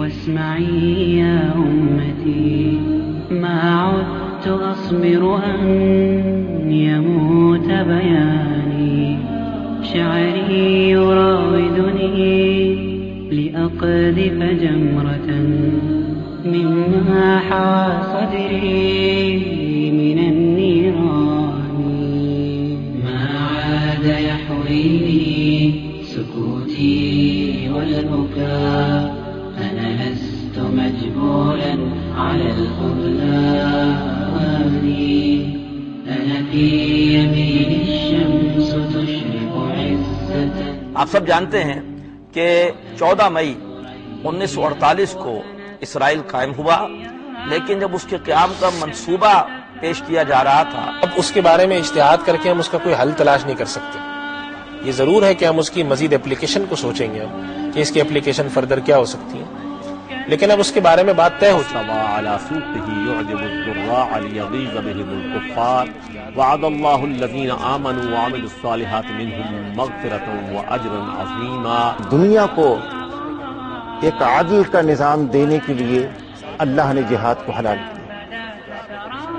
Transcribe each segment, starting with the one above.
واسمعي يا أمتي ما عدت أصبر أن يموت بياني شعري يراودني لأقذف جمرة مما حوى صدري من النيران ما عاد يحويني سكوتي والبكاء أنا لست مجبولا على الخذلان أنا في يمين الشمس تشرق عزة. آپ سب جانتے ہیں کہ 14 مئی 1948 کو اسرائیل قائم ہوا، لیکن جب اس کے قیام کا منصوبہ پیش کیا جا رہا تھا اب اس کے بارے میں اجتہاد کر کے ہم اس کا کوئی حل تلاش نہیں کر سکتے. یہ ضرور ہے کہ ہم اس کی مزید اپلیکیشن کو سوچیں گے کہ اس کی اپلیکیشن فردر کیا ہو سکتی ہے، لیکن اب اس کے بارے میں بات طے ہو چکی ہے. على سوقه يعجب الزراع ليغيظ بهم الكفار وعد الله الذين آمنوا وعملوا الصالحات منهم مغفرة وأجرا عظيما. دنیا کو ایک عدل کا نظام دینے کے لیے اللہ نے جہاد کو حلال کیا.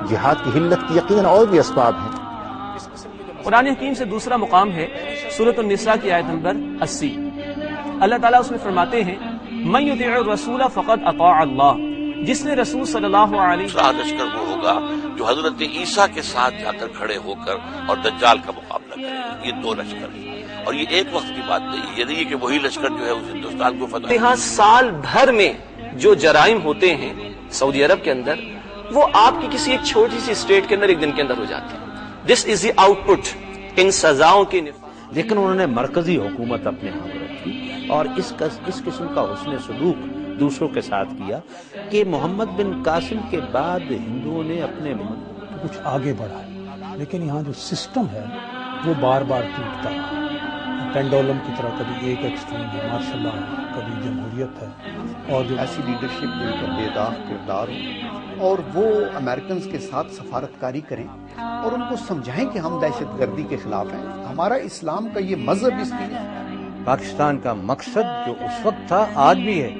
جہاد کی حلت کی یقیناً اور بھی اسباب ہیں. قرآن حکیم سے دوسرا مقام ہے سورۃ النساء کی آیت نمبر 80. اللہ تعالیٰ اس میں فرماتے ہیں من یطیع الرسول فقد اطاع اللہ، جس نے رسول صلی اللہ علیہ وسلم. لشکر وہ ہوگا جو حضرت عیسیٰ کے ساتھ جا کر کھڑے ہو کر اور دجال کا مقابلہ کرے. یہ دو لشکر ہیں اور یہ ایک وقت کی بات نہیں، یہ نہیں کہ وہی لشکر جو ہے اس ہندوستان کو فتح. یہاں سال بھر میں جو جرائم ہوتے ہیں سعودی عرب کے اندر وہ آپ کی کسی ایک چھوٹی سی اسٹیٹ کے اندر ایک دن کے اندر ہو جاتے ہیں. دس از دی آؤٹ پٹ ان سزاؤں کے لیکن انہوں نے مرکزی حکومت اپنے ہاں رکھی اور اس قسم کا حسن سلوک دوسروں کے ساتھ کیا کہ محمد بن قاسم کے بعد ہندوؤں نے اپنے کچھ آگے بڑھا، لیکن یہاں جو سسٹم ہے وہ بار بار ٹوٹتا ہے. پینڈولم کی طرح کبھی ایک ایکسٹریم ہے ماشاء اللہ، کبھی جمہوریت ہے، اور جو ایسی لیڈرشپ ان کا بے داغ کردار ہو اور وہ امریکنز کے ساتھ سفارتکاری کریں اور ان کو سمجھائیں کہ ہم دہشت گردی کے خلاف ہیں. ہمارا اسلام کا یہ مذہب اس لیے پاکستان کا مقصد جو اس وقت تھا آج بھی ہے،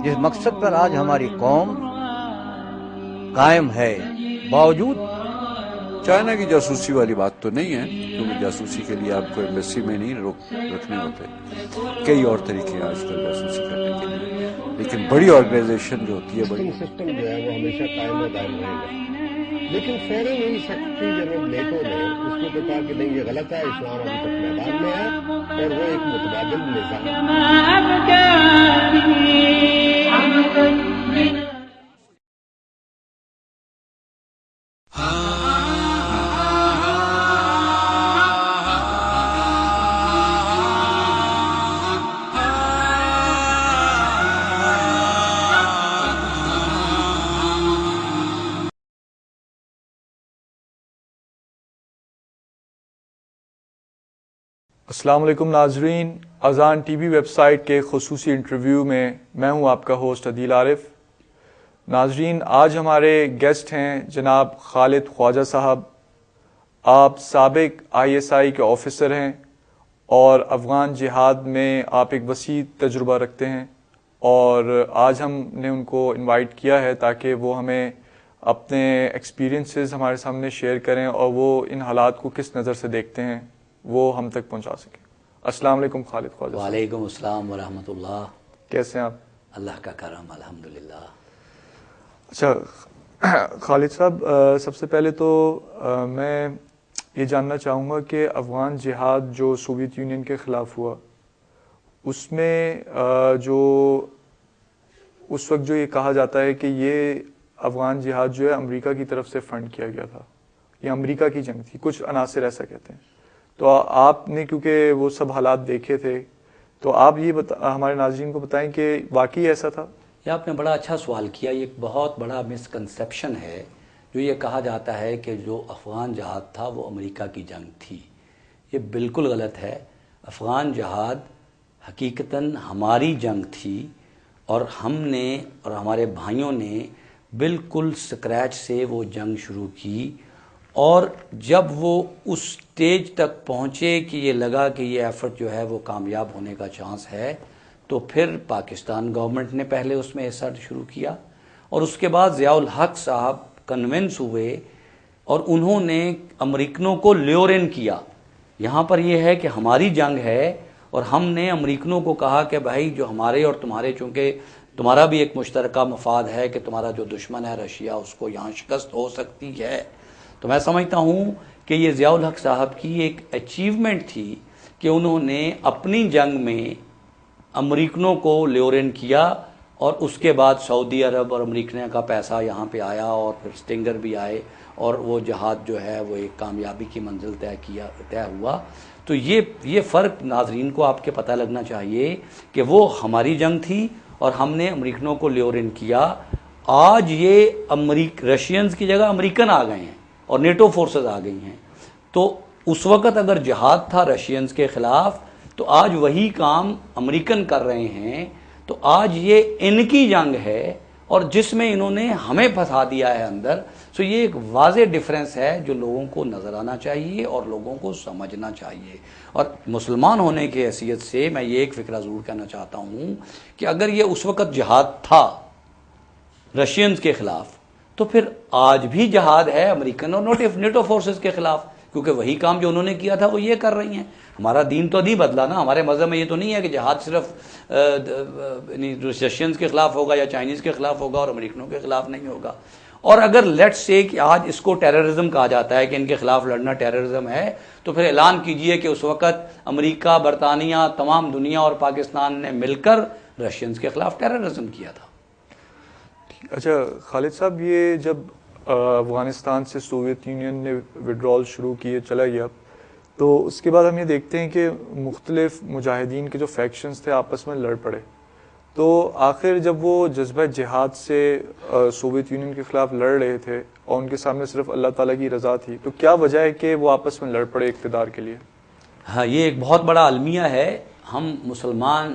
جس مقصد پر آج ہماری قوم قائم ہے. باوجود چائنا کی جاسوسی والی بات تو نہیں ہے، کیونکہ جاسوسی کے لیے آپ کو ایمبیسی میں نہیں رکھنے ہوتے. کئی اور طریقے ہیں آج کل جاسوسی کرنے کے لیے، لیکن بڑی آرگنائزیشن جو ہوتی ہے بڑی سسٹم جو ہے وہ ہمیشہ قائم و دائم رہے گا. لیکن فوراً ہی سیکرٹری جنرل نیٹو نے اس کو کہا کہ نہیں یہ غلط ہے، اسلام ابھی تک میدان میں ہے اور وہ ایک متبادل نظام. السلام علیکم ناظرین، اذان ٹی وی ویب سائٹ کے خصوصی انٹرویو میں میں ہوں آپ کا ہوسٹ عدیل عارف. ناظرین، آج ہمارے گیسٹ ہیں جناب خالد خواجہ صاحب. آپ سابق ISI کے آفیسر ہیں اور افغان جہاد میں آپ ایک وسیع تجربہ رکھتے ہیں، اور آج ہم نے ان کو انوائٹ کیا ہے تاکہ وہ ہمیں اپنے ایکسپیرینسز ہمارے سامنے شیئر کریں اور وہ ان حالات کو کس نظر سے دیکھتے ہیں وہ ہم تک پہنچا سکیں. السلام علیکم خالد خواجہ. وعلیکم السلام ورحمۃ اللہ. کیسے ہیں آپ؟ اللہ کا کرم الحمدللہ. اچھا خالد صاحب، سب سے پہلے تو میں یہ جاننا چاہوں گا کہ افغان جہاد جو سوویت یونین کے خلاف ہوا اس میں جو اس وقت جو یہ کہا جاتا ہے کہ یہ افغان جہاد جو ہے امریکہ کی طرف سے فنڈ کیا گیا تھا، یہ امریکہ کی جنگ تھی، کچھ عناصر ایسا کہتے ہیں. تو آپ نے کیونکہ وہ سب حالات دیکھے تھے تو آپ یہ ہمارے ناظرین کو بتائیں کہ واقعی ایسا تھا؟ یہ آپ نے بڑا اچھا سوال کیا. یہ ایک بہت بڑا مسکنسیپشن ہے جو یہ کہا جاتا ہے کہ جو افغان جہاد تھا وہ امریکہ کی جنگ تھی. یہ بالکل غلط ہے. افغان جہاد حقیقتاً ہماری جنگ تھی اور ہم نے اور ہمارے بھائیوں نے بالکل سکریچ سے وہ جنگ شروع کی، اور جب وہ اس سٹیج تک پہنچے کہ یہ لگا کہ یہ ایفرٹ جو ہے وہ کامیاب ہونے کا چانس ہے تو پھر پاکستان گورنمنٹ نے پہلے اس میں حصہ شروع کیا، اور اس کے بعد ضیاء الحق صاحب کنونس ہوئے اور انہوں نے امریکنوں کو لیورن کیا۔ یہاں پر یہ ہے کہ ہماری جنگ ہے اور ہم نے امریکنوں کو کہا کہ بھائی جو ہمارے اور تمہارے، چونکہ تمہارا بھی ایک مشترکہ مفاد ہے کہ تمہارا جو دشمن ہے رشیا اس کو یہاں شکست ہو سکتی ہے، تو میں سمجھتا ہوں کہ یہ ضیاء الحق صاحب کی ایک اچیومنٹ تھی کہ انہوں نے اپنی جنگ میں امریکنوں کو لیورن کیا، اور اس کے بعد سعودی عرب اور امریکہ کا پیسہ یہاں پہ آیا اور پھر سٹنگر بھی آئے اور وہ جہاد جو ہے وہ ایک کامیابی کی منزل طے ہوا۔ تو یہ فرق ناظرین کو آپ کے پتہ لگنا چاہیے کہ وہ ہماری جنگ تھی اور ہم نے امریکنوں کو لیورن کیا۔ آج یہ رشینز کی جگہ امریکن آ گئے ہیں اور نیٹو فورسز آ گئی ہیں، تو اس وقت اگر جہاد تھا رشینز کے خلاف تو آج وہی کام امریکن کر رہے ہیں، تو آج یہ ان کی جنگ ہے اور جس میں انہوں نے ہمیں پھنسا دیا ہے اندر۔ سو یہ ایک واضح ڈیفرنس ہے جو لوگوں کو نظر آنا چاہیے اور لوگوں کو سمجھنا چاہیے۔ اور مسلمان ہونے کی حیثیت سے میں یہ ایک فکرہ ضرور کہنا چاہتا ہوں کہ اگر یہ اس وقت جہاد تھا رشینز کے خلاف تو پھر آج بھی جہاد ہے امریکن اور نیٹو فورسز کے خلاف، کیونکہ وہی کام جو انہوں نے کیا تھا وہ یہ کر رہی ہیں۔ ہمارا دین تو نہیں بدلا نا، ہمارے مذہب میں یہ تو نہیں ہے کہ جہاد صرف رشینز کے خلاف ہوگا یا چائنیز کے خلاف ہوگا اور امریکنوں کے خلاف نہیں ہوگا۔ اور اگر لیٹس سے کہ آج اس کو ٹیررزم کہا جاتا ہے کہ ان کے خلاف لڑنا ٹیررزم ہے، تو پھر اعلان کیجئے کہ اس وقت امریکہ، برطانیہ، تمام دنیا اور پاکستان نے مل کر رشینز کے خلاف ٹیررزم کیا تھا۔ اچھا خالد صاحب، یہ جب افغانستان سے سوویت یونین نے وڈرال شروع کیے چلا گیا، تو اس کے بعد ہم یہ دیکھتے ہیں کہ مختلف مجاہدین کے جو فیکشنز تھے آپس میں لڑ پڑے، تو آخر جب وہ جذبہ جہاد سے سوویت یونین کے خلاف لڑ رہے تھے اور ان کے سامنے صرف اللہ تعالیٰ کی رضا تھی، تو کیا وجہ ہے کہ وہ آپس میں لڑ پڑے اقتدار کے لیے؟ ہاں، یہ ایک بہت بڑا المیہ ہے۔ ہم مسلمان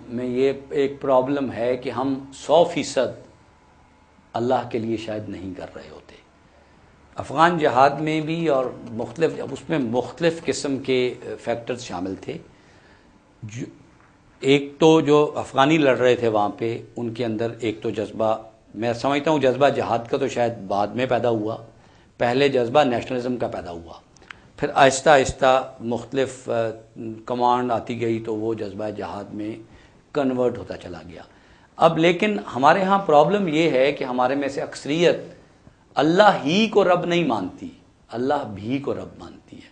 میں یہ ایک پرابلم ہے کہ ہم 100% اللہ کے لیے شاید نہیں کر رہے ہوتے۔ افغان جہاد میں بھی اور اس میں مختلف قسم کے فیکٹرز شامل تھے۔ ایک تو جو افغانی لڑ رہے تھے وہاں پہ، ان کے اندر ایک تو جذبہ، میں سمجھتا ہوں جذبہ جہاد کا تو شاید بعد میں پیدا ہوا، پہلے جذبہ نیشنلزم کا پیدا ہوا، پھر آہستہ آہستہ مختلف کمانڈ آتی گئی تو وہ جذبہ جہاد میں کنورٹ ہوتا چلا گیا۔ اب لیکن ہمارے ہاں پرابلم یہ ہے کہ ہمارے میں سے اکثریت اللہ ہی کو رب نہیں مانتی، اللہ بھی کو رب مانتی ہے،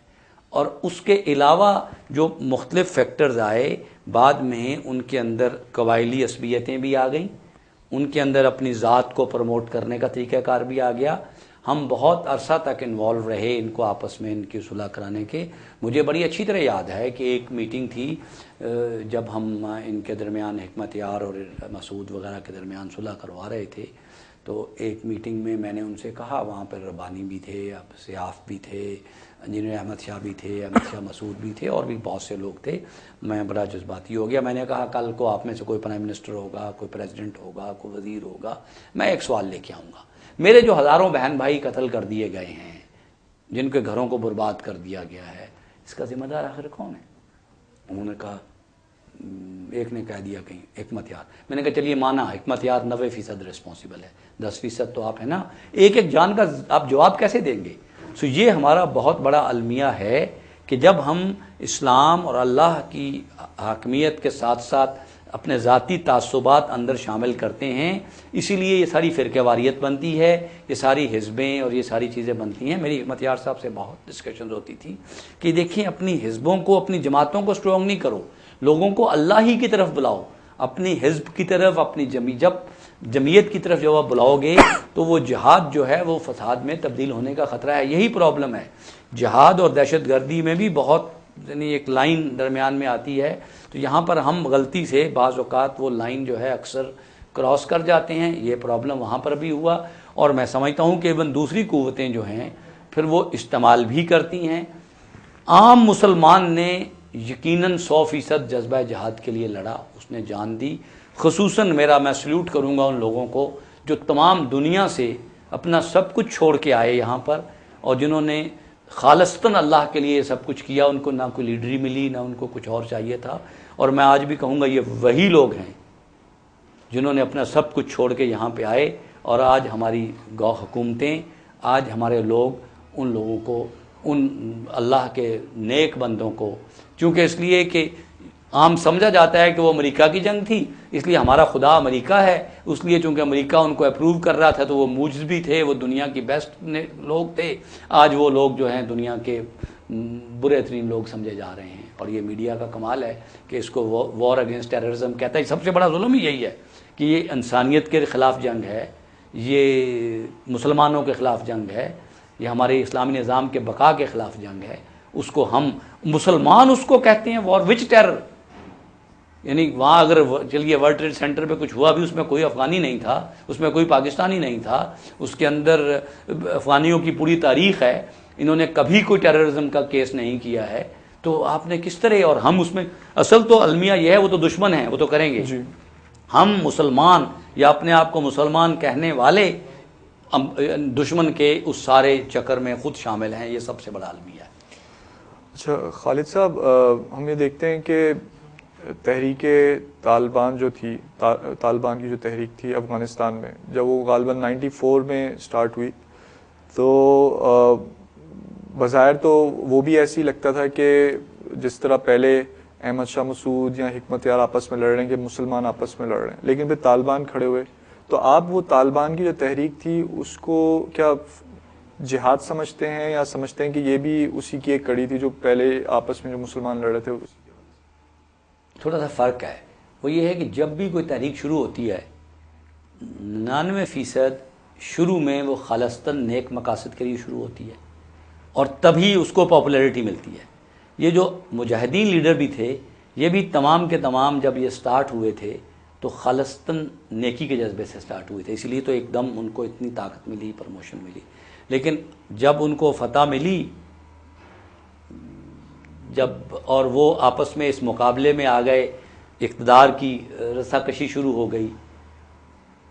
اور اس کے علاوہ جو مختلف فیکٹرز آئے بعد میں، ان کے اندر قبائلی عصبیتیں بھی آ گئیں، ان کے اندر اپنی ذات کو پروموٹ کرنے کا طریقہ کار بھی آ گیا۔ ہم بہت عرصہ تک انوالو رہے ان کو آپس میں ان کی صلح کرانے کے۔ مجھے بڑی اچھی طرح یاد ہے کہ ایک میٹنگ تھی جب ہم ان کے درمیان، حکمت یار اور مسعود وغیرہ کے درمیان صلح کروا رہے تھے، تو ایک میٹنگ میں میں نے ان سے کہا، وہاں پر ربانی بھی تھے، سیاف بھی تھے، انجینئر احمد شاہ بھی تھے، احمد شاہ مسعود بھی تھے، اور بھی بہت سے لوگ تھے۔ میں بڑا جذباتی ہو گیا، میں نے کہا کل کو آپ میں سے کوئی پرائم منسٹر ہوگا، کوئی پریزیڈنٹ ہوگا، کوئی وزیر ہوگا، میں ایک سوال لے کے آؤں گا، میرے جو ہزاروں بہن بھائی قتل کر دیے گئے ہیں، جن کے گھروں کو برباد کر دیا گیا ہے، اس کا ذمہ دار آخر کون ہے؟ انہوں نے کہا، ایک نے کہہ دیا کہیں حکمت یار۔ میں نے کہا چلیے مانا حکمت یار 90% رسپانسیبل ہے، 10% تو آپ ہے نا، ایک ایک جان کا آپ جواب کیسے دیں گے؟ سو یہ ہمارا بہت بڑا المیہ ہے کہ جب ہم اسلام اور اللہ کی حاکمیت کے ساتھ ساتھ اپنے ذاتی تعصبات اندر شامل کرتے ہیں، اسی لیے یہ ساری فرقہ واریت بنتی ہے، یہ ساری حزبیں اور یہ ساری چیزیں بنتی ہیں۔ میری حکمت یار صاحب سے بہت ڈسکشنز ہوتی تھی کہ دیکھیں اپنی حزبوں کو، اپنی جماعتوں کو اسٹرانگ نہیں کرو، لوگوں کو اللہ ہی کی طرف بلاؤ، اپنی حزب کی طرف، اپنی جب جمعیت کی طرف جب آپ بلاؤ گے تو وہ جہاد جو ہے وہ فساد میں تبدیل ہونے کا خطرہ ہے۔ یہی پرابلم ہے، جہاد اور دہشت گردی میں بھی بہت یعنی ایک لائن درمیان میں آتی ہے، تو یہاں پر ہم غلطی سے بعض اوقات وہ لائن جو ہے اکثر کراس کر جاتے ہیں۔ یہ پرابلم وہاں پر بھی ہوا، اور میں سمجھتا ہوں کہ ایون دوسری قوتیں جو ہیں پھر وہ استعمال بھی کرتی ہیں۔ عام مسلمان نے یقیناً 100% جذبہ جہاد کے لیے لڑا، اس نے جان دی۔ خصوصاً میں سلیوٹ کروں گا ان لوگوں کو جو تمام دنیا سے اپنا سب کچھ چھوڑ کے آئے یہاں پر، اور جنہوں نے خالصتاً اللہ کے لیے سب کچھ کیا. ان کو نہ کوئی لیڈری ملی، نہ ان کو کچھ اور چاہیے تھا. اور میں آج بھی کہوں گا یہ وہی لوگ ہیں جنہوں نے اپنا سب کچھ چھوڑ کے یہاں پہ آئے، اور آج ہماری گو حکومتیں، آج ہمارے لوگ ان لوگوں کو، ان اللہ کے نیک بندوں کو، چونکہ اس لیے کہ عام سمجھا جاتا ہے کہ وہ امریکہ کی جنگ تھی، اس لیے ہمارا خدا امریکہ ہے، اس لیے چونکہ امریکہ ان کو اپروو کر رہا تھا تو وہ موجز بھی تھے، وہ دنیا کی بیسٹ لوگ تھے. آج وہ لوگ جو ہیں دنیا کے برے ترین لوگ سمجھے جا رہے ہیں. اور یہ میڈیا کا کمال ہے کہ اس کو وار اگینسٹ ٹیررزم کہتا ہے. سب سے بڑا ظلم ہی یہی ہے کہ یہ انسانیت کے خلاف جنگ ہے، یہ مسلمانوں کے خلاف جنگ ہے، یہ ہمارے اسلامی نظام کے بقا کے خلاف جنگ ہے. اس کو ہم مسلمان اس کو کہتے ہیں وار وچ ٹیرر. یعنی وہاں اگر چلیے ورلڈ ٹریڈ سینٹر پہ کچھ ہوا بھی، اس میں کوئی افغانی نہیں تھا، اس میں کوئی پاکستانی نہیں تھا، اس کے اندر افغانیوں کی پوری تاریخ ہے، انہوں نے کبھی کوئی ٹیررزم کا کیس نہیں کیا ہے. تو آپ نے کس طرح، اور ہم اس میں اصل تو المیہ یہ ہے وہ تو دشمن ہیں، وہ تو کریں گے. ہم مسلمان یا اپنے آپ کو مسلمان کہنے والے دشمن کے اس سارے چکر میں خود شامل ہیں. یہ سب سے بڑا المیہ ہے. اچھا خالد صاحب، ہم یہ دیکھتے ہیں کہ تحریک طالبان جو تھی، طالبان کی جو تحریک تھی افغانستان میں، جب وہ غالباً 94 میں سٹارٹ ہوئی تو بظاہر تو وہ بھی ایسے ہی لگتا تھا کہ جس طرح پہلے احمد شاہ مسعود یا حکمت یار آپس میں لڑ رہے ہیں کہ مسلمان آپس میں لڑ رہے ہیں، لیکن پھر طالبان کھڑے ہوئے. تو آپ وہ طالبان کی جو تحریک تھی اس کو کیا جہاد سمجھتے ہیں، یا سمجھتے ہیں کہ یہ بھی اسی کی ایک کڑی تھی جو پہلے آپس میں جو مسلمان لڑ رہے تھے؟ تھوڑا سا فرق ہے. وہ یہ ہے کہ جب بھی کوئی تحریک شروع ہوتی ہے 99% شروع میں وہ خالصتاً نیک مقاصد کے لیے شروع ہوتی ہے، اور تبھی اس کو پاپولیرٹی ملتی ہے. یہ جو مجاہدین لیڈر بھی تھے، یہ بھی تمام کے تمام جب یہ سٹارٹ ہوئے تھے تو خالصتاً نیکی کے جذبے سے سٹارٹ ہوئے تھے، اسی لیے تو ایک دم ان کو اتنی طاقت ملی، پروموشن ملی. لیکن جب ان کو فتح ملی، جب اور وہ آپس میں اس مقابلے میں آ گئے، اقتدار کی رسا کشی شروع ہو گئی،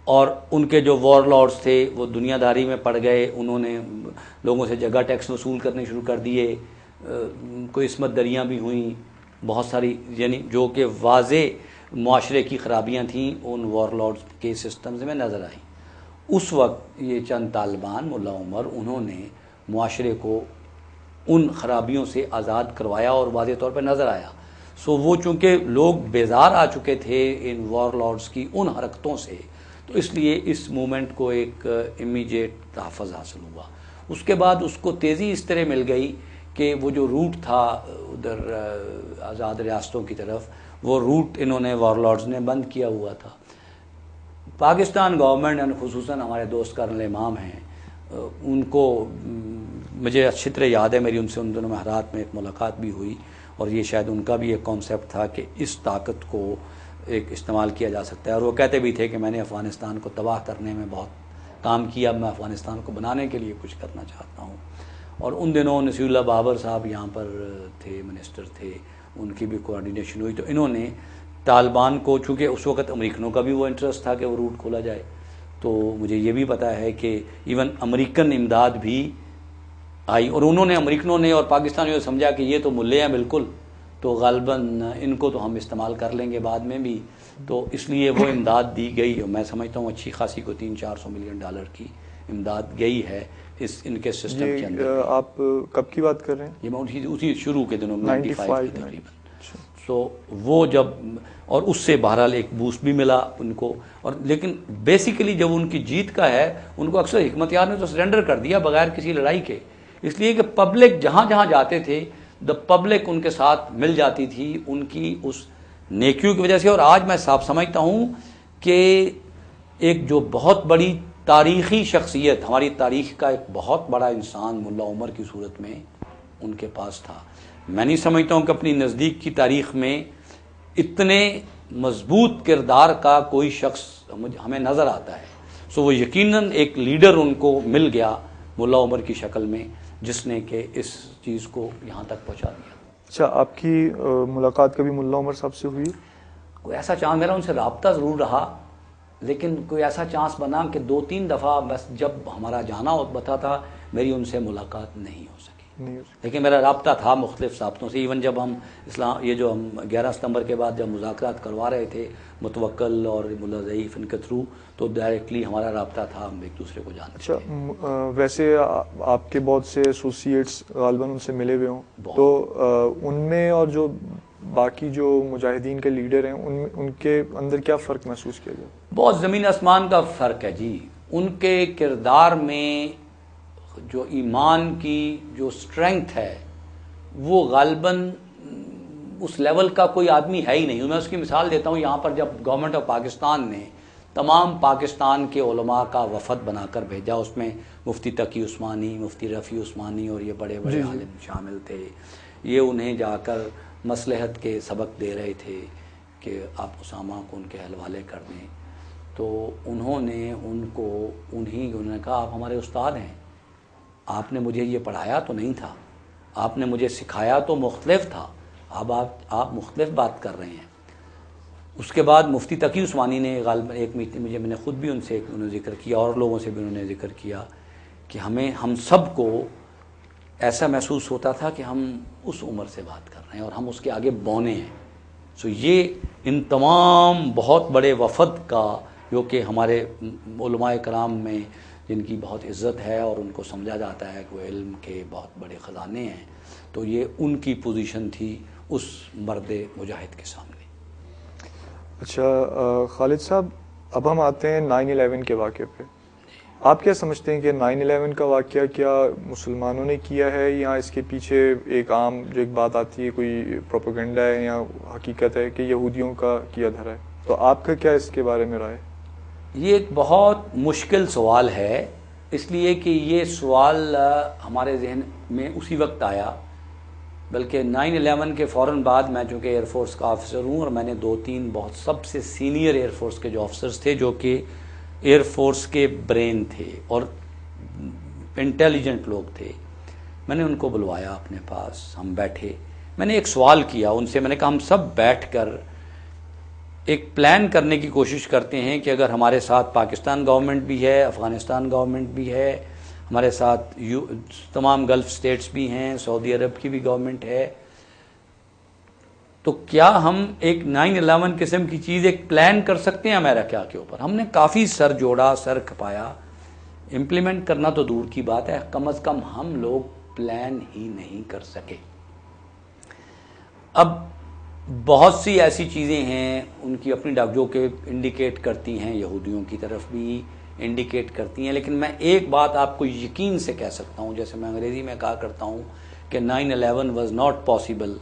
اور ان کے جو وار لارڈز تھے وہ دنیا داری میں پڑ گئے، انہوں نے لوگوں سے جگہ ٹیکس وصول کرنے شروع کر دیے، کوئی عصمت دریاں بھی ہوئیں بہت ساری، یعنی جو کہ واضح معاشرے کی خرابیاں تھیں ان وار لارڈز کے سسٹمز میں نظر آئیں. اس وقت یہ چند طالبان، ملا عمر، انہوں نے معاشرے کو ان خرابیوں سے آزاد کروایا اور واضح طور پہ نظر آیا. وہ چونکہ لوگ بیزار آ چکے تھے ان وار لارڈز کی ان حرکتوں سے، تو اس لیے اس موومنٹ کو ایک امیجیٹ تحفظ حاصل ہوا. اس کے بعد اس کو تیزی اس طرح مل گئی کہ وہ جو روٹ تھا ادھر آزاد ریاستوں کی طرف، وہ روٹ انہوں نے وار لارڈز نے بند کیا ہوا تھا. پاکستان گورنمنٹ، خصوصاً ہمارے دوست کرنل امام ہیں، ان کو مجھے اچھی طرح یاد ہے، میری ان سے ان دنوں میں ہرات میں ایک ملاقات بھی ہوئی، اور یہ شاید ان کا بھی ایک کانسیپٹ تھا کہ اس طاقت کو ایک استعمال کیا جا سکتا ہے. اور وہ کہتے بھی تھے کہ میں نے افغانستان کو تباہ کرنے میں بہت کام کیا، میں افغانستان کو بنانے کے لیے کچھ کرنا چاہتا ہوں. اور ان دنوں نصیر اللہ بابر صاحب یہاں پر تھے، منسٹر تھے، ان کی بھی کوآرڈینیشن ہوئی. تو انہوں نے طالبان کو، چونکہ اس وقت امریکنوں کا بھی وہ انٹرسٹ تھا کہ وہ روٹ کھولا جائے، تو مجھے یہ بھی پتا ہے کہ ایون امریکن امداد بھی آئی، اور انہوں نے، امریکنوں نے اور پاکستانیوں نے سمجھا کہ یہ تو ملے ہیں بالکل، تو غالباً ان کو تو ہم استعمال کر لیں گے بعد میں بھی، تو اس لیے وہ امداد دی گئی. اور میں سمجھتا ہوں اچھی خاصی کو $300-400 ملین کی امداد گئی ہے اس ان کے سسٹم کے اندر. آپ کب کی بات کر رہے ہیں؟ یہ میں اسی شروع کے دنوں میں 95 کے تقریباً. سو وہ جب، اور اس سے بہرحال ایک بوسٹ بھی ملا ان کو. اور لیکن بیسیکلی جب ان کی جیت کا ہے، ان کو اکثر حکمت یار نے تو سرنڈر کر دیا بغیر کسی لڑائی کے، اس لیے کہ پبلک جہاں جہاں جاتے تھے پبلک ان کے ساتھ مل جاتی تھی ان کی اس نیکیوں کی وجہ سے. اور آج میں صاف سمجھتا ہوں کہ ایک جو بہت بڑی تاریخی شخصیت، ہماری تاریخ کا ایک بہت بڑا انسان ملا عمر کی صورت میں ان کے پاس تھا. میں نہیں سمجھتا ہوں کہ اپنی نزدیک کی تاریخ میں اتنے مضبوط کردار کا کوئی شخص ہمیں نظر آتا ہے. وہ یقیناً ایک لیڈر ان کو مل گیا ملا عمر کی شکل میں، جس نے کہ اس چیز کو یہاں تک پہنچا دیا. اچھا، آپ کی ملاقات کبھی ملا عمر صاحب سے ہوئی؟ کوئی ایسا چانس، میرا ان سے رابطہ ضرور رہا، لیکن کوئی ایسا چانس بنا کہ 2-3 دفعہ بس جب ہمارا جانا ہوتا تھا میری ان سے ملاقات نہیں ہو سکی. لیکن میرا رابطہ تھا مختلف ضابطوں سے. ایون جب ہم اسلام یہ جو ہم 11 ستمبر کے بعد جب مذاکرات کروا رہے تھے متوکل اور ملا ضعیف ان کے تھرو, تو ڈائریکٹلی ہمارا رابطہ تھا, ہم ایک دوسرے کو جانتے تھے. اچھا, ویسے آپ کے بہت سے ایسوسیٹس غالباً ان سے ملے ہوئے ہوں, تو ان میں اور جو باقی جو مجاہدین کے لیڈر ہیں ان کے اندر کیا فرق محسوس کیا گیا؟ بہت زمین آسمان کا فرق ہے جی. ان کے کردار میں جو ایمان کی جو سٹرینگتھ ہے وہ غالباً اس لیول کا کوئی آدمی ہے ہی نہیں. میں اس کی مثال دیتا ہوں. یہاں پر جب گورنمنٹ آف پاکستان نے تمام پاکستان کے علماء کا وفد بنا کر بھیجا, اس میں مفتی تقی عثمانی, مفتی رفیع عثمانی اور یہ بڑے بڑے عالم شامل تھے. یہ انہیں جا کر مصلحت کے سبق دے رہے تھے کہ آپ اسامہ کو ان کے حوالے کر دیں. تو انہوں نے انہوں نے کہا آپ ہمارے استاد ہیں, آپ نے مجھے یہ پڑھایا تو نہیں تھا, آپ نے مجھے سکھایا تو مختلف تھا, اب آپ مختلف بات کر رہے ہیں. اس کے بعد مفتی تقی عثمانی نے غالباً ایک میٹنگ میں نے خود بھی ان سے انہوں نے ذکر کیا اور لوگوں سے بھی انہوں نے ذکر کیا کہ ہم سب کو ایسا محسوس ہوتا تھا کہ ہم اس عمر سے بات کر رہے ہیں اور ہم اس کے آگے بونے ہیں. سو یہ ان تمام بہت بڑے وفد کا, جو کہ ہمارے علماء کرام میں جن کی بہت عزت ہے اور ان کو سمجھا جاتا ہے کہ وہ علم کے بہت بڑے خزانے ہیں, تو یہ ان کی پوزیشن تھی اس مرد مجاہد کے سامنے. اچھا خالد صاحب, اب ہم آتے ہیں 9/11 کے واقعے پہ. آپ کیا سمجھتے ہیں کہ 9/11 کا واقعہ کیا مسلمانوں نے کیا ہے یا اس کے پیچھے ایک عام جو ایک بات آتی ہے کوئی پروپیگنڈا ہے یا حقیقت ہے کہ یہودیوں کا کیا دھرا ہے؟ تو آپ کا کیا اس کے بارے میں رائے؟ یہ ایک بہت مشکل سوال ہے, اس لیے کہ یہ سوال ہمارے ذہن میں اسی وقت آیا, بلکہ 9/11 کے فوراً بعد میں چونکہ ایئر فورس کا آفیسر ہوں اور میں نے 2-3 بہت سب سے سینئر ایئر فورس کے جو آفیسرز تھے جو کہ ایئر فورس کے برین تھے اور انٹیلیجنٹ لوگ تھے, میں نے ان کو بلوایا اپنے پاس, ہم بیٹھے, میں نے ایک سوال کیا ان سے, میں نے کہا ہم سب بیٹھ کر ایک پلان کرنے کی کوشش کرتے ہیں کہ اگر ہمارے ساتھ پاکستان گورنمنٹ بھی ہے, افغانستان گورنمنٹ بھی ہے, ہمارے ساتھ تمام گلف سٹیٹس بھی ہیں, سعودی عرب کی بھی گورنمنٹ ہے, تو کیا ہم ایک 9/11 قسم کی چیز ایک پلان کر سکتے ہیں امریکہ کے اوپر؟ ہم نے کافی سر جوڑا, سر کھپایا, امپلیمنٹ کرنا تو دور کی بات ہے, کم از کم ہم لوگ پلان ہی نہیں کر سکے. اب بہت سی ایسی چیزیں ہیں ان کی اپنی جو کہ انڈیکیٹ کرتی ہیں, یہودیوں کی طرف بھی انڈیکیٹ کرتی ہیں, لیکن میں ایک بات آپ کو یقین سے کہہ سکتا ہوں, جیسے میں انگریزی میں کہا کرتا ہوں کہ 9/11 was not possible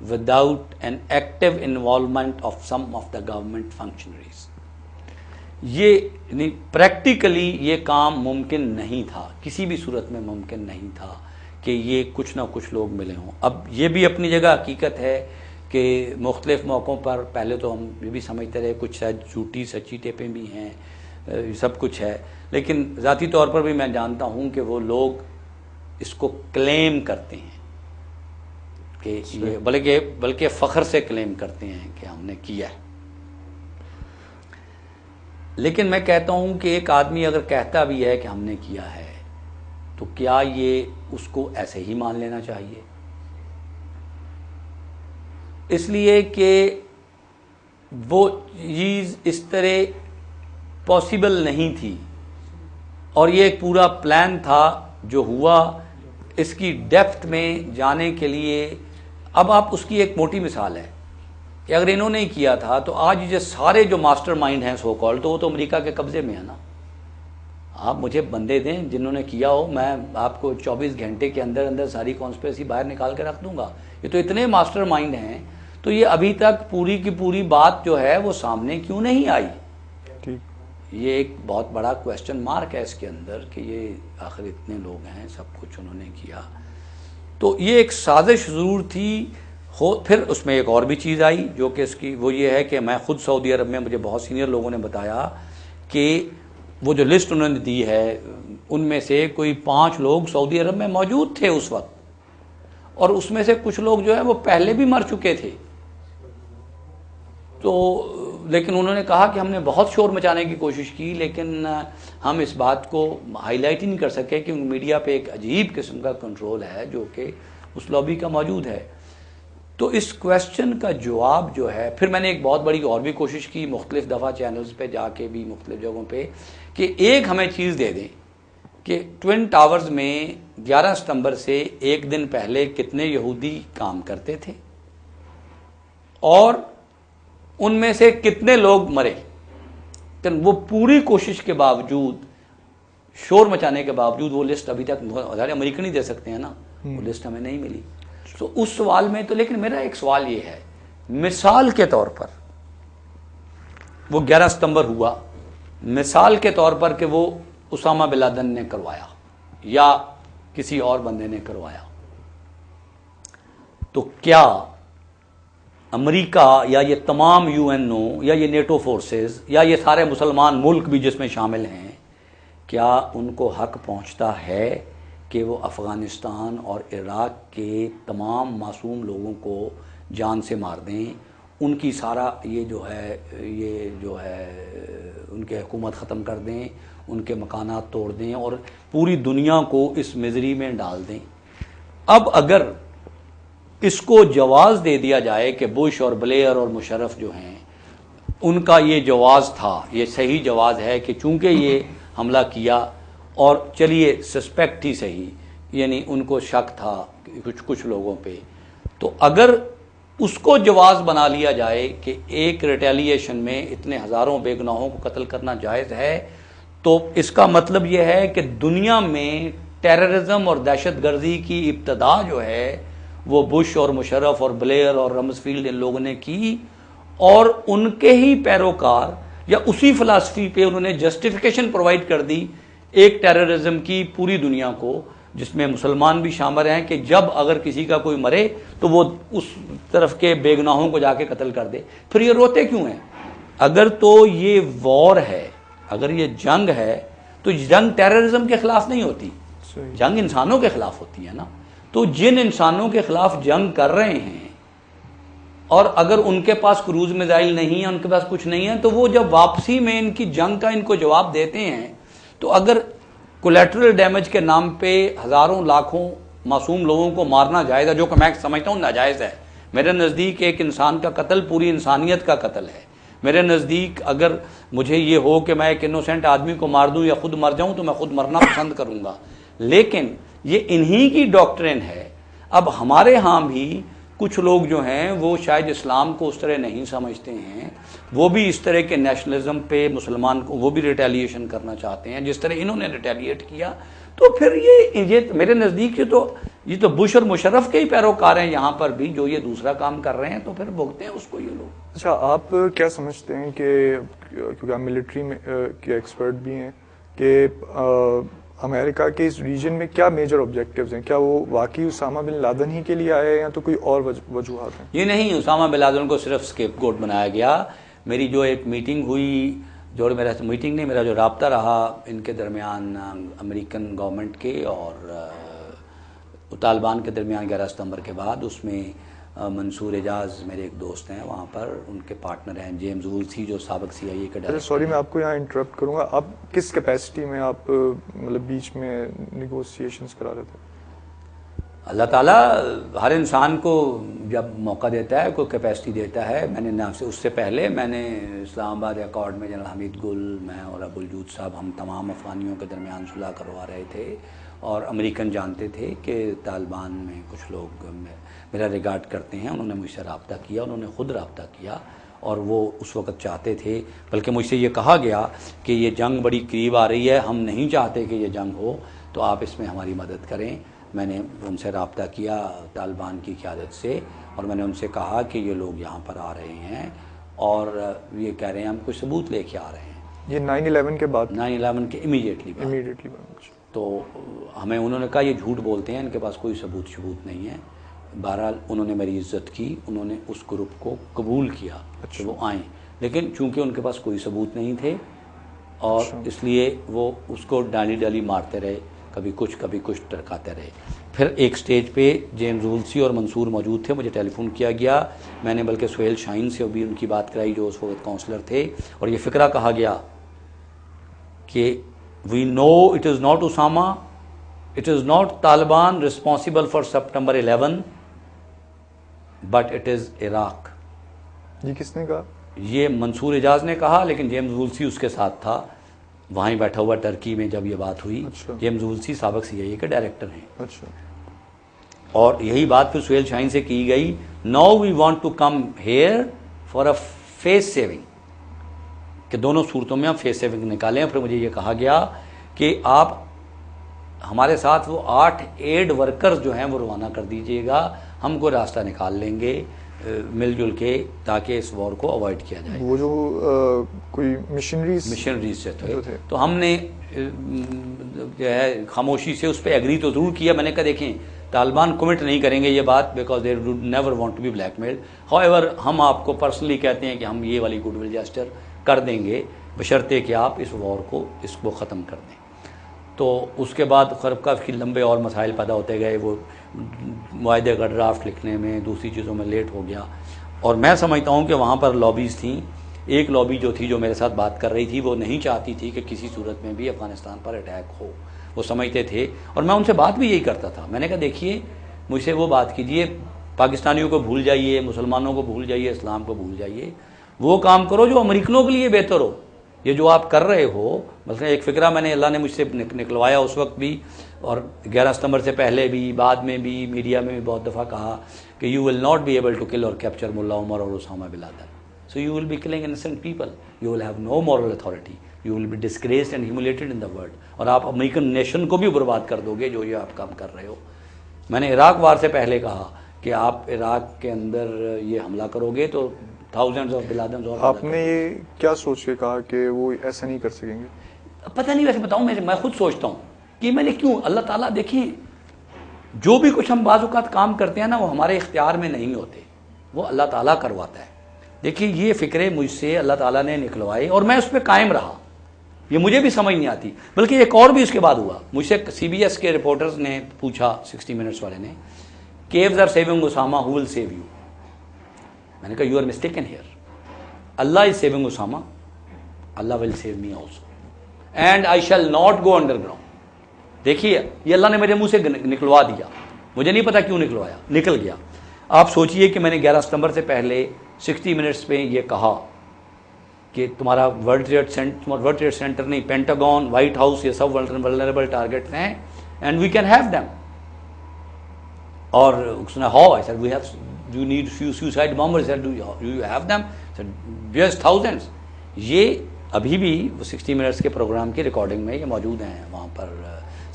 without an active involvement of some of the government functionaries. یہ پریکٹیکلی یہ کام ممکن نہیں تھا, کسی بھی صورت میں ممکن نہیں تھا کہ یہ کچھ نہ کچھ لوگ ملے ہوں. اب یہ بھی اپنی جگہ حقیقت ہے کہ مختلف موقعوں پر پہلے تو ہم یہ بھی سمجھتے رہے کچھ شاید جھوٹی سچی ٹیپیں بھی ہیں, سب کچھ ہے, لیکن ذاتی طور پر بھی میں جانتا ہوں کہ وہ لوگ اس کو کلیم کرتے ہیں کہ یہ بلکہ فخر سے کلیم کرتے ہیں کہ ہم نے کیا ہے. لیکن میں کہتا ہوں کہ ایک آدمی اگر کہتا بھی ہے کہ ہم نے کیا ہے تو کیا یہ اس کو ایسے ہی مان لینا چاہیے؟ اس لیے کہ وہ چیز اس طرح پاسبل نہیں تھی اور یہ ایک پورا پلان تھا جو ہوا. اس کی ڈیپتھ میں جانے کے لیے اب آپ اس کی ایک موٹی مثال ہے کہ اگر انہوں نے کیا تھا تو آج یہ سارے جو ماسٹر مائنڈ ہیں سو کال, تو وہ تو امریکہ کے قبضے میں ہے نا. آپ مجھے بندے دیں جنہوں نے کیا ہو, میں آپ کو 24 گھنٹے کے اندر اندر ساری کانسپریسی باہر نکال کے رکھ دوں گا. یہ تو اتنے ماسٹر مائنڈ ہیں, تو یہ ابھی تک پوری کی پوری بات جو ہے وہ سامنے کیوں نہیں آئی؟ یہ ایک بہت بڑا کویسچن مارک ہے اس کے اندر کہ یہ آخر اتنے لوگ ہیں, سب کچھ انہوں نے کیا. تو یہ ایک سازش ضرور تھی. پھر اس میں ایک اور بھی چیز آئی جو کہ اس کی وہ یہ ہے کہ میں خود سعودی عرب میں, مجھے بہت سینئر لوگوں نے بتایا کہ وہ جو لسٹ انہوں نے دی ہے ان میں سے کوئی 5 لوگ سعودی عرب میں موجود تھے اس وقت, اور اس میں سے کچھ لوگ جو ہے وہ پہلے بھی مر چکے تھے. تو لیکن انہوں نے کہا کہ ہم نے بہت شور مچانے کی کوشش کی لیکن ہم اس بات کو ہائی لائٹ ہی نہیں کر سکے کیونکہ میڈیا پہ ایک عجیب قسم کا کنٹرول ہے جو کہ اس لابی کا موجود ہے. تو اس کویسچن کا جواب جو ہے، پھر میں نے ایک بہت بڑی اور بھی کوشش کی مختلف دفعہ چینلز پہ جا کے بھی مختلف جگہوں پہ کہ ایک ہمیں چیز دے دیں کہ ٹوین ٹاورز میں 11 ستمبر سے ایک دن پہلے کتنے یہودی کام کرتے تھے اور ان میں سے کتنے لوگ مرے. وہ پوری کوشش کے باوجود، شور مچانے کے باوجود وہ لسٹ ابھی تک امریکن ہی دے سکتے ہیں نا، وہ لسٹ ہمیں نہیں ملی. تو اس سوال میں تو، لیکن میرا ایک سوال یہ ہے، مثال کے طور پر وہ 11 ستمبر ہوا، مثال کے طور پر کہ وہ اسامہ بن لادن نے کروایا یا کسی اور بندے نے کروایا، تو کیا امریکہ یا یہ تمام UN یا یہ نیٹو فورسز یا یہ سارے مسلمان ملک بھی جس میں شامل ہیں، کیا ان کو حق پہنچتا ہے کہ وہ افغانستان اور عراق کے تمام معصوم لوگوں کو جان سے مار دیں، ان کی سارا یہ جو ہے ان کے حکومت ختم کر دیں، ان کے مکانات توڑ دیں اور پوری دنیا کو اس مزری میں ڈال دیں؟ اب اگر اس کو جواز دے دیا جائے کہ بش اور بلیئر اور مشرف جو ہیں ان کا یہ جواز تھا، یہ صحیح جواز ہے کہ چونکہ یہ حملہ کیا اور چلیے سسپیکٹ ہی صحیح، یعنی ان کو شک تھا کچھ لوگوں پہ، تو اگر اس کو جواز بنا لیا جائے کہ ایک ریٹیلیشن میں اتنے ہزاروں بے گناہوں کو قتل کرنا جائز ہے، تو اس کا مطلب یہ ہے کہ دنیا میں ٹیررزم اور دہشت گردی کی ابتدا جو ہے وہ بش اور مشرف اور بلیئر اور رمزفیلڈ ان لوگوں نے کی، اور ان کے ہی پیروکار یا اسی فلسفی پہ انہوں نے جسٹیفیکیشن پرووائڈ کر دی ایک ٹیررزم کی پوری دنیا کو، جس میں مسلمان بھی شامل ہیں، کہ جب اگر کسی کا کوئی مرے تو وہ اس طرف کے بے گناہوں کو جا کے قتل کر دے. پھر یہ روتے کیوں ہیں؟ اگر تو یہ وار ہے، اگر یہ جنگ ہے، تو جنگ ٹیررزم کے خلاف نہیں ہوتی، جنگ انسانوں کے خلاف ہوتی ہے نا. تو جن انسانوں کے خلاف جنگ کر رہے ہیں اور اگر ان کے پاس کروز میزائل نہیں ہے، ان کے پاس کچھ نہیں ہے، تو وہ جب واپسی میں ان کی جنگ کا ان کو جواب دیتے ہیں، تو اگر کولیٹرل ڈیمیج کے نام پہ ہزاروں لاکھوں معصوم لوگوں کو مارنا جائز ہے، جو کہ میں سمجھتا ہوں ناجائز ہے. میرے نزدیک ایک انسان کا قتل پوری انسانیت کا قتل ہے. میرے نزدیک اگر مجھے یہ ہو کہ میں ایک انوسینٹ آدمی کو مار دوں یا خود مر جاؤں تو میں خود مرنا پسند کروں گا، لیکن یہ انہی کی ڈاکٹرین ہے. اب ہمارے ہاں بھی کچھ لوگ جو ہیں وہ شاید اسلام کو اس طرح نہیں سمجھتے ہیں، وہ بھی اس طرح کے نیشنلزم پہ مسلمان کو وہ بھی ریٹیلیشن کرنا چاہتے ہیں جس طرح انہوں نے ریٹیلیٹ کیا. تو پھر یہ میرے نزدیک یہ تو بش اور مشرف کے ہی پیروکار ہیں یہاں پر بھی جو یہ دوسرا کام کر رہے ہیں، تو پھر بھگتے ہیں اس کو یہ لوگ. اچھا، آپ کیا سمجھتے ہیں کہ کیونکہ آپ ملٹری میں کے ایکسپرٹ بھی ہیں کہ امریکہ کے اس ریجن میں کیا میجر آبجیکٹیوز ہیں؟ کیا وہ واقعی اسامہ بن لادن ہی کے لیے آئے ہیں یا تو کوئی اور وجوہات ہیں؟ یہ نہیں، اسامہ بن لادن کو صرف اسکیپ گوٹ بنایا گیا. میری جو ایک میٹنگ ہوئی، جو میرا جو رابطہ رہا ان کے درمیان، امریکن گورنمنٹ کے اور طالبان کے درمیان 11 ستمبر کے بعد، اس میں منصور اعجاز میرے ایک دوست ہیں وہاں پر، ان کے پارٹنر ہیں جیمز وولسی جو سابق CIA کا ڈائریکٹر. سوری میں آپ کو یہاں انٹرپٹ کروں گا، آپ کس کیپیسٹی میں آپ مطلب بیچ میں نیگوسیشنز کرا رہے تھے؟ اللہ تعالیٰ ہر انسان کو جب موقع دیتا ہے کوئی کیپیسٹی دیتا ہے. میں نے اس سے پہلے میں نے اسلام آباد ایکارڈ میں جنرل حمید گل، میں اور ابو الجود صاحب، ہم تمام افغانیوں کے درمیان صلح کروا رہے تھے، اور امریکن جانتے تھے کہ طالبان میں کچھ لوگ میرا ریگارڈ کرتے ہیں. انہوں نے مجھ سے رابطہ کیا، انہوں نے خود رابطہ کیا، اور وہ اس وقت چاہتے تھے، بلکہ مجھ سے یہ کہا گیا کہ یہ جنگ بڑی قریب آ رہی ہے، ہم نہیں چاہتے کہ یہ جنگ ہو، تو آپ اس میں ہماری مدد کریں. میں نے ان سے رابطہ کیا طالبان کی قیادت سے، اور میں نے ان سے کہا کہ یہ لوگ یہاں پر آ رہے ہیں اور یہ کہہ رہے ہیں ہم کوئی ثبوت لے کے آ رہے ہیں. یہ 9/11 کے بعد؟ 9/11 کے امیڈیٹلی بعد. تو ہمیں انہوں نے کہا یہ جھوٹ بولتے ہیں، ان کے پاس کوئی ثبوت نہیں ہے. بہرحال انہوں نے میری عزت کی، انہوں نے اس گروپ کو قبول کیا کہ وہ آئیں، لیکن چونکہ ان کے پاس کوئی ثبوت نہیں تھے اور اس لیے وہ اس کو ڈالی مارتے رہے، کبھی کچھ ٹرکاتے رہے. پھر ایک سٹیج پہ جیمز وولسی اور منصور موجود تھے, مجھے ٹیلی فون کیا گیا, میں نے بلکہ سہیل شاہین سے بھی ان کی بات کرائی جو اس وقت کونسلر تھے, اور یہ فکرہ کہا گیا کہ we know it is not Osama, it is not Taliban responsible for September 11 but it is Iraq. یہ کس نے کہا؟ یہ منصور اعجاز نے کہا, لیکن جیمز وولسی اس کے ساتھ تھا, وہیں بیٹھا ہوا ٹرکی میں جب یہ بات ہوئی. جیمز وولسی سابق CIA کے ڈائریکٹر ہیں. اور یہی بات پھر سہیل شاہین سے کی گئی, now we want to come here for a face saving, کہ دونوں صورتوں میں ہم فیس سیونگ نکالیں. پھر مجھے یہ کہا گیا کہ آپ ہمارے ساتھ وہ 8 ایڈ ورکرز جو ہیں وہ روانہ کر دیجئے گا, ہم کوئی راستہ نکال لیں گے مل جل کے تاکہ اس وار کو اوائڈ کیا جائے. وہ جو کوئی مشنریز سے تھے, تو ہم نے جو ہے خاموشی سے اس پہ ایگری تو ضرور کیا. میں نے کہا دیکھیں طالبان کمٹ نہیں کریں گے یہ بات, because they do never want to be blackmailed. However ہم آپ کو پرسنلی کہتے ہیں کہ ہم یہ والی گڈ ول جسٹر کر دیں گے بشرطے کہ آپ اس وار کو ختم کر دیں. تو اس کے بعد کافی لمبے اور مسائل پیدا ہوتے گئے, وہ معاہدے کا ڈرافٹ لکھنے میں دوسری چیزوں میں لیٹ ہو گیا. اور میں سمجھتا ہوں کہ وہاں پر لابیز تھیں. ایک لابی جو تھی جو میرے ساتھ بات کر رہی تھی وہ نہیں چاہتی تھی کہ کسی صورت میں بھی افغانستان پر اٹیک ہو, وہ سمجھتے تھے, اور میں ان سے بات بھی یہی کرتا تھا. میں نے کہا دیکھیے مجھ سے وہ بات کیجیے, پاکستانیوں کو بھول جائیے, مسلمانوں کو بھول جائیے, اسلام کو بھول جائیے, وہ کام کرو جو امریکنوں کے لیے بہتر ہو. یہ جو آپ کر رہے ہو, مثلا ایک فکرہ میں نے اللہ نے مجھ سے نکلوایا اس وقت بھی, اور 11 ستمبر سے پہلے بھی, بعد میں بھی, میڈیا میں بھی بہت دفعہ کہا کہ you will not be able to kill اور کیپچر ملا عمر اور Osama bin Laden, so you will be killing innocent people, you will have no moral authority, you will be disgraced and humiliated in the world, اور آپ American nation کو بھی برباد کر دو گے جو یہ آپ کام کر رہے ہو. میں نے عراق وار سے پہلے کہا کہ آپ عراق کے اندر یہ حملہ کرو گے تو تھاؤزنڈز آف بن لادن. آپ نے یہ کیا سوچ کے کہا کہ وہ ایسا نہیں کر سکیں گے؟ پتہ نہیں, ویسے بتاؤں میں خود سوچتا ہوں کہ میں نے کیوں, اللہ تعالیٰ دیکھیں جو بھی کچھ ہم بعض اوقات کام کرتے ہیں نا وہ ہمارے اختیار میں نہیں ہوتے, وہ اللہ تعالیٰ کرواتا ہے. دیکھیے یہ فکرے مجھ سے اللہ تعالیٰ نے نکلوائے اور میں اس پہ قائم رہا. یہ مجھے بھی سمجھ نہیں آتی, بلکہ ایک اور بھی اس کے بعد ہوا. مجھ سے CBS کے رپورٹرز نے پوچھا, 60 منٹس والے نے, who's are saving Osama, who will save you. میں نے کہا یو آر مسٹیکن ہیئر, اللہ از سیونگ اسامہ, اللہ will save me also, and I shall not go underground. دیکھیے یہ اللہ نے میرے منہ سے نکلوا دیا, مجھے نہیں پتا کیوں نکلوایا, نکل گیا. آپ سوچئے کہ میں نے 11 ستمبر سے پہلے 60 منٹس پہ یہ کہا کہ تمہارا ورلڈ ٹریڈ سینٹر نہیں, پینٹاگون, وائٹ ہاؤس, یہ سب ولنریبل ٹارگیٹس ہیں, and we can have them. اور اس نے how, I said we have, you need few suicide bombers, do you have them? said yes, thousands. یہ ابھی بھی 60 منٹس کے پروگرام کی ریکارڈنگ میں یہ موجود ہیں وہاں پر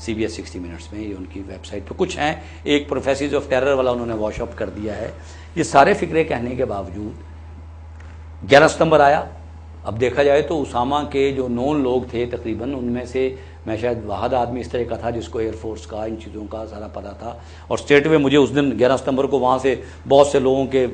CBS 60 منٹس میں, یہ ان کی ویب سائٹ پہ کچھ ہیں. ایک پروفیسرز آف ٹیرر والا انہوں نے واش اپ کر دیا ہے. یہ سارے فکرے کہنے کے باوجود 11 ستمبر آیا. اب دیکھا جائے تو اسامہ کے جو 9 لوگ تھے تقریباً, ان میں سے میں شاید واحد آدمی اس طرح کا تھا جس کو ایئر فورس کا ان چیزوں کا سارا پتہ تھا. اور اسٹیٹ وے مجھے اس دن 11 ستمبر کو وہاں سے بہت سے لوگوں کے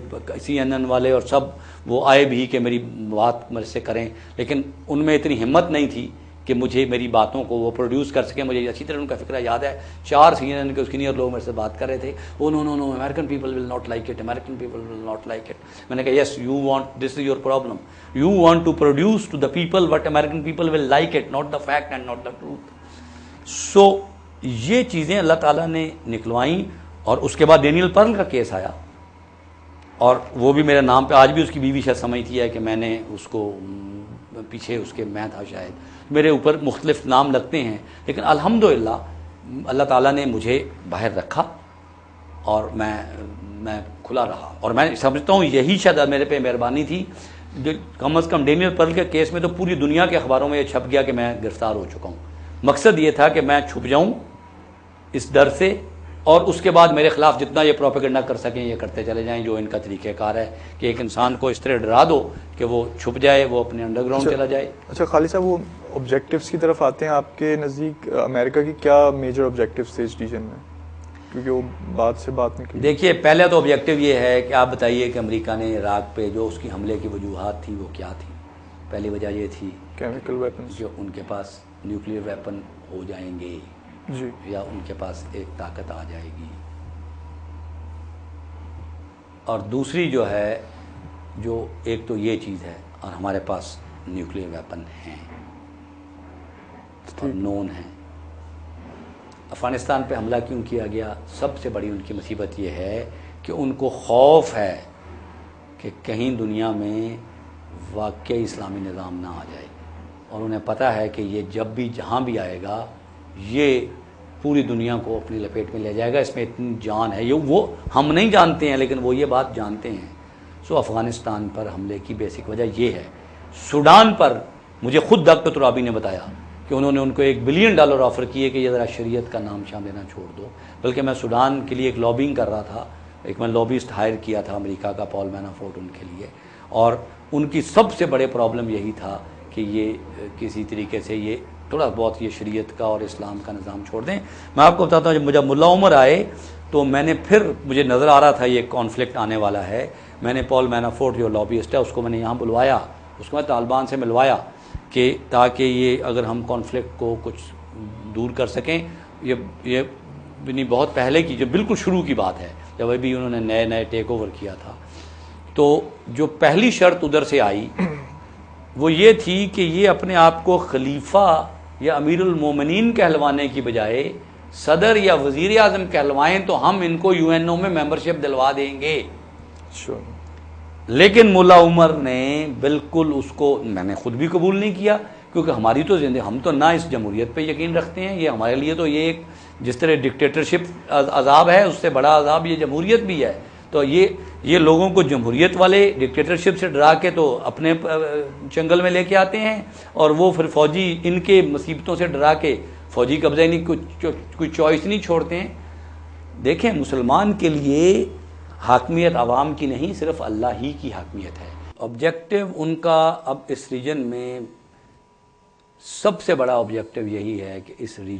CNN والے اور سب وہ آئے بھی کہ میری بات مجھ سے کریں, لیکن ان میں اتنی ہمت نہیں تھی کہ مجھے میری باتوں کو وہ پروڈیوس کر سکیں. مجھے اچھی طرح ان کا فکرہ یاد ہے, 4 CNN کے سینئر لوگ میرے سے بات کر رہے تھے, oh no no no American people will not like it, American people will not like it. میں نے کہا yes, you want, this is your problem, you want to produce to the people what American people will like it, not the fact and not the truth. So یہ چیزیں اللہ تعالیٰ نے نکلوائیں. اور اس کے بعد ڈینیل پرل کا کیس آیا, اور وہ بھی میرے نام پہ, آج بھی اس کی بیوی شاید سمجھتی ہے کہ میں نے اس کو پیچھے اس کے میں تھا, شاید میرے اوپر مختلف نام لگتے ہیں, لیکن الحمدللہ اللہ تعالیٰ نے مجھے باہر رکھا اور میں کھلا رہا. اور میں سمجھتا ہوں یہی شاید میرے پہ مہربانی تھی, جو کم از کم ڈینیل پرل کے کیس میں تو پوری دنیا کے اخباروں میں یہ چھپ گیا کہ میں گرفتار ہو چکا ہوں. مقصد یہ تھا کہ میں چھپ جاؤں اس ڈر سے, اور اس کے بعد میرے خلاف جتنا یہ پروپیگنڈا کر سکیں یہ کرتے چلے جائیں, جو ان کا طریقہ کار ہے کہ ایک انسان کو اس طرح ڈرا دو کہ وہ چھپ جائے, وہ اپنے انڈر گراؤنڈ چلا جائے. اچھا خالد صاحب, وہ آبجیکٹیوز کی طرف آتے ہیں آپ کے نزدیک امریکہ کی کیا میجر آبجیکٹیوز تھے اس ریجن میں, کیونکہ وہ بات سے بات نکلی. دیکھیے پہلے تو آبجیکٹیو یہ ہے کہ آپ بتائیے کہ امریکہ نے عراق پہ جو اس کی حملے کی وجوہات تھیں وہ کیا تھیں. پہلی وجہ یہ تھی کیمیکل ویپنز, جو ان کے پاس نیوکلیئر ویپن ہو جائیں گے, جی یا ان کے پاس ایک طاقت آ جائے گی. اور دوسری جو ہے جو ایک تو یہ چیز ہے، اور ہمارے پاس نیوکلیر ویپن ہیں اور نون ہیں. افغانستان پہ حملہ کیوں کیا گیا؟ سب سے بڑی ان کی مصیبت یہ ہے کہ ان کو خوف ہے کہ کہیں دنیا میں واقعی اسلامی نظام نہ آ جائے، اور انہیں پتہ ہے کہ یہ جب بھی جہاں بھی آئے گا یہ پوری دنیا کو اپنی لپیٹ میں لے جائے گا. اس میں اتنی جان ہے، یہ وہ ہم نہیں جانتے ہیں لیکن وہ یہ بات جانتے ہیں. سو افغانستان پر حملے کی بیسک وجہ یہ ہے. سوڈان پر مجھے خود ڈاکٹر ترابی نے بتایا کہ انہوں نے ان کو $1 بلین آفر کیے کہ یہ ذرا شریعت کا نام شام لینا چھوڑ دو. بلکہ میں سوڈان کے لیے ایک لابینگ کر رہا تھا، ایک میں لابیسٹ ہائر کیا تھا امریکہ کا، پال مینافورٹ ان کے لیے، اور ان کی سب سے بڑے پرابلم یہی تھا کہ یہ کسی طریقے سے یہ تھوڑا بہت یہ شریعت کا اور اسلام کا نظام چھوڑ دیں. میں آپ کو بتاتا ہوں، جب ملا عمر آئے تو میں نے پھر مجھے نظر آ رہا تھا یہ کانفلکٹ آنے والا ہے. میں نے پال مینافورٹ جو لابیسٹ ہے اس کو میں نے یہاں بلوایا، اس کو میں طالبان سے ملوایا کہ تاکہ یہ اگر ہم کانفلکٹ کو کچھ دور کر سکیں. یہ بہت پہلے کی جو بالکل شروع کی بات ہے جب ابھی انہوں نے نئے ٹیک اوور کیا تھا. تو جو پہلی شرط ادھر سے آئی وہ یہ تھی کہ یہ اپنے آپ کو خلیفہ یا امیر المومنین کہلوانے کی بجائے صدر یا وزیر اعظم کہلوائیں تو ہم ان کو UNO میں ممبرشپ دلوا دیں گے. لیکن ملا عمر نے بالکل اس کو، میں نے خود بھی قبول نہیں کیا کیونکہ ہماری تو زندگی، ہم تو نہ اس جمہوریت پہ یقین رکھتے ہیں. یہ ہمارے لیے تو یہ ایک جس طرح ڈکٹیٹرشپ عذاب ہے اس سے بڑا عذاب یہ جمہوریت بھی ہے. تو یہ لوگوں کو جمہوریت والے ڈکٹیٹرشپ سے ڈرا کے تو اپنے چنگل میں لے کے آتے ہیں، اور وہ پھر فوجی ان کے مصیبتوں سے ڈرا کے فوجی قبضہ نہیں، کوئی چوائس نہیں چھوڑتے ہیں. دیکھیں مسلمان کے لیے حاکمیت عوام کی نہیں، صرف اللہ ہی کی حاکمیت ہے. آبجیکٹو ان کا اب اس ریجن میں سب سے بڑا آبجیکٹو یہی ہے کہ اس ریجن